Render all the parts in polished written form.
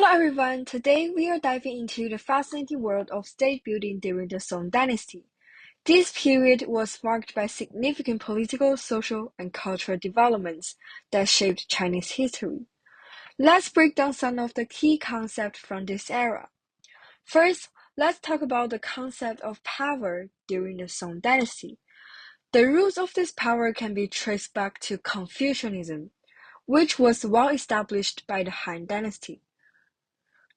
Hello everyone, today we are diving into the fascinating world of state building during the Song Dynasty. This period was marked by significant political, social, and cultural developments that shaped Chinese history. Let's break down some of the key concepts from this era. First, let's talk about the concept of power during the Song Dynasty. The roots of this power can be traced back to Confucianism, which was well established by the Han Dynasty.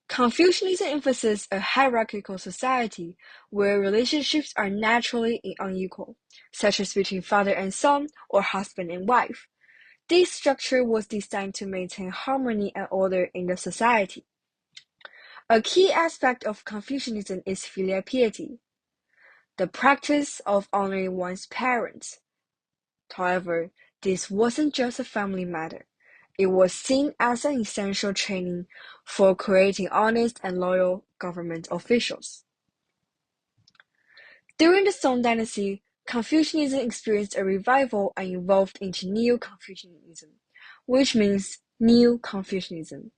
Confucianism emphasizes a hierarchical society where relationships are naturally unequal, such as between father and son or husband and wife. This structure was designed to maintain harmony and order in the society. A key aspect of Confucianism is filial piety, the practice of honoring one's parents. However, this wasn't just a family matter. It was seen as an essential training for creating honest and loyal government officials. During the Song Dynasty, Confucianism experienced a revival and evolved into Neo-Confucianism, which means New Confucianism.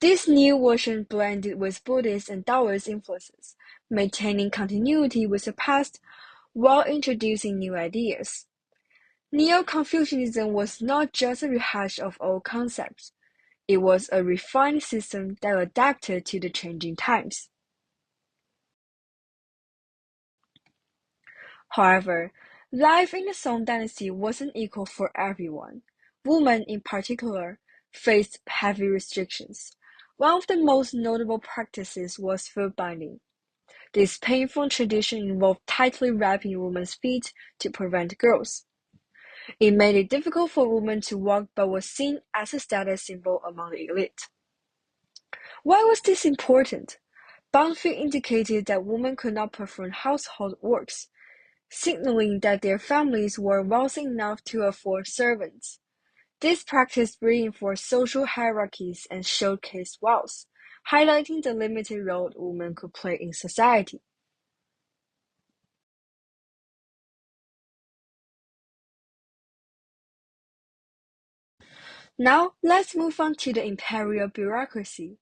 This new version blended with Buddhist and Taoist influences, maintaining continuity with the past while introducing new ideas. Neo-Confucianism was not just a rehash of old concepts. It was a refined system that adapted to the changing times. However, life in the Song Dynasty wasn't equal for everyone. Women, in particular, faced heavy restrictions. One of the most notable practices was foot binding. This painful tradition involved tightly wrapping women's feet to prevent growth. It made it difficult for women to walk but was seen as a status symbol among the elite. Why was this important? Bound feet indicated that women could not perform household works, signaling that their families were wealthy enough to afford servants. This practice reinforced social hierarchies and showcased wealth, highlighting the limited role women could play in society. Now, let's move on to the imperial bureaucracy.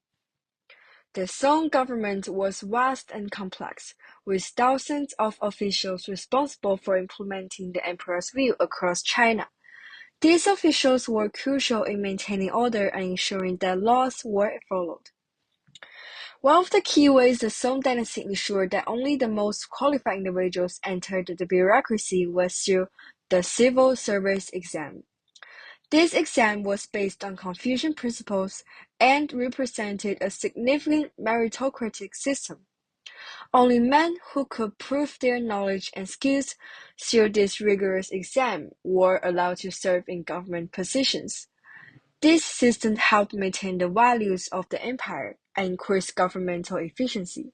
The Song government was vast and complex, with thousands of officials responsible for implementing the emperor's will across China. These officials were crucial in maintaining order and ensuring that laws were followed. One of the key ways the Song dynasty ensured that only the most qualified individuals entered the bureaucracy was through the civil service exam. This exam was based on Confucian principles and represented a significant meritocratic system. Only men who could prove their knowledge and skills through this rigorous exam were allowed to serve in government positions. This system helped maintain the values of the empire and increase governmental efficiency.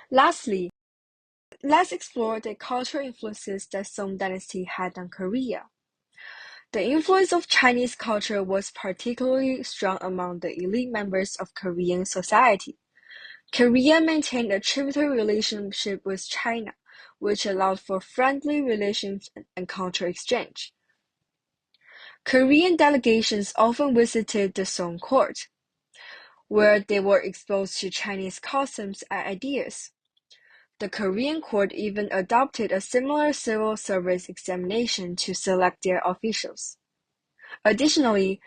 Lastly, let's explore the cultural influences that Song dynasty had on Korea. The influence of Chinese culture was particularly strong among the elite members of Korean society. Korea maintained a tributary relationship with China, which allowed for friendly relations and cultural exchange. Korean delegations often visited the Song court, where they were exposed to Chinese customs and ideas. The Korean court even adopted a similar civil service examination to select their officials. Additionally,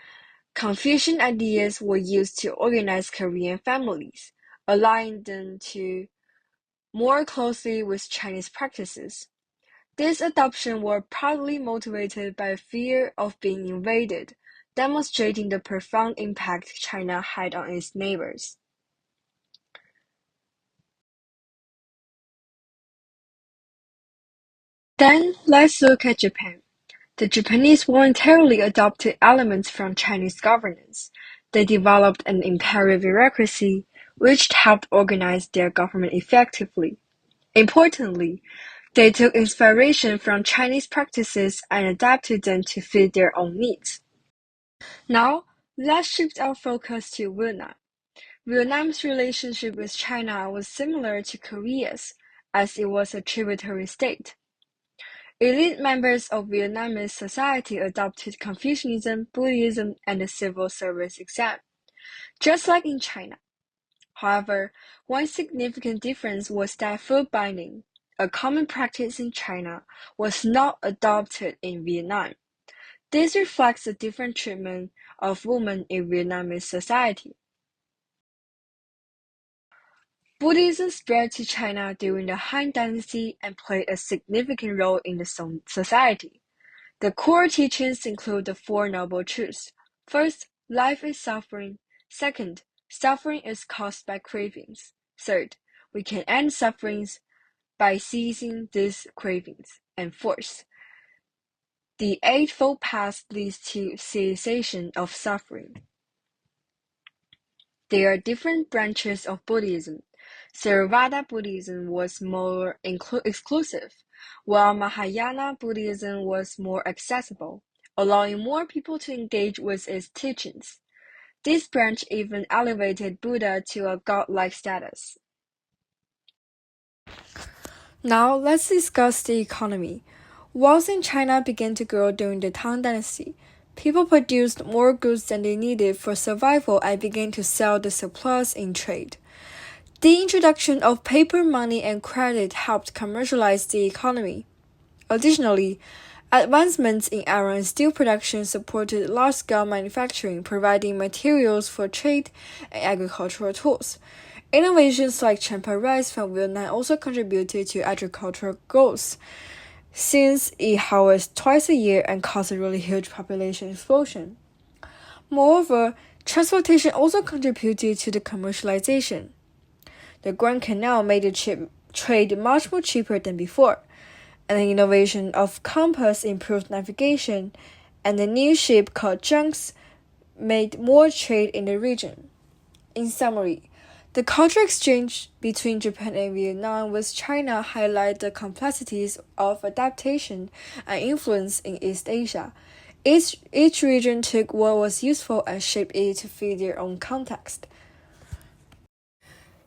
Confucian ideas were used to organize Korean families, allowing them to more closely with Chinese practices. This adoption was partly motivated by fear of being invaded, demonstrating the profound impact China had on its neighbors. Then let's look at Japan. The Japanese voluntarily adopted elements from Chinese governance. They developed an imperial bureaucracy, which helped organize their government effectively. Importantly, they took inspiration from Chinese practices and adapted them to fit their own needs. Now, let's shift our focus to Vietnam. Vietnam's relationship with China was similar to Korea's, as it was a tributary state. Elite members of Vietnamese society adopted Confucianism, Buddhism, and the civil service exam. just like in China. However, one significant difference was that foot binding, a common practice in China, was not adopted in Vietnam. This reflects the different treatment of women in Vietnamese society. Buddhism spread to China during the Han Dynasty and played a significant role in the Song society. The core teachings include the Four Noble Truths. First, life is suffering. Second, suffering is caused by cravings. Third, we can end sufferings by seizing these cravings. And fourth, the Eightfold Path leads to cessation of suffering. There are different branches of Buddhism. Theravada Buddhism was more exclusive, while Mahayana Buddhism was more accessible, allowing more people to engage with its teachings. This branch even elevated Buddha to a godlike status. Now let's discuss the economy. Wealth in China began to grow during the Tang Dynasty. People produced more goods than they needed for survival and began to sell the surplus in trade. The introduction of paper money and credit helped commercialize the economy. Additionally, advancements in iron and steel production supported large-scale manufacturing, providing materials for trade and agricultural tools. Innovations like champa rice from Vietnam also contributed to agricultural growth, since it harvests twice a year and caused a really huge population explosion. Moreover, transportation also contributed to the commercialization. The Grand Canal made the trade much more cheaper than before, and the innovation of compass improved navigation, and the new ship called junks made more trade in the region. In summary, the cultural exchange between Japan and Vietnam with China highlight the complexities of adaptation and influence in East Asia. Each region took what was useful and shaped it to fit their own context.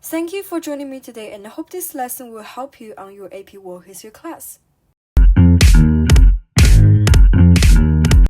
Thank you for joining me today, and I hope this lesson will help you on your AP World History class.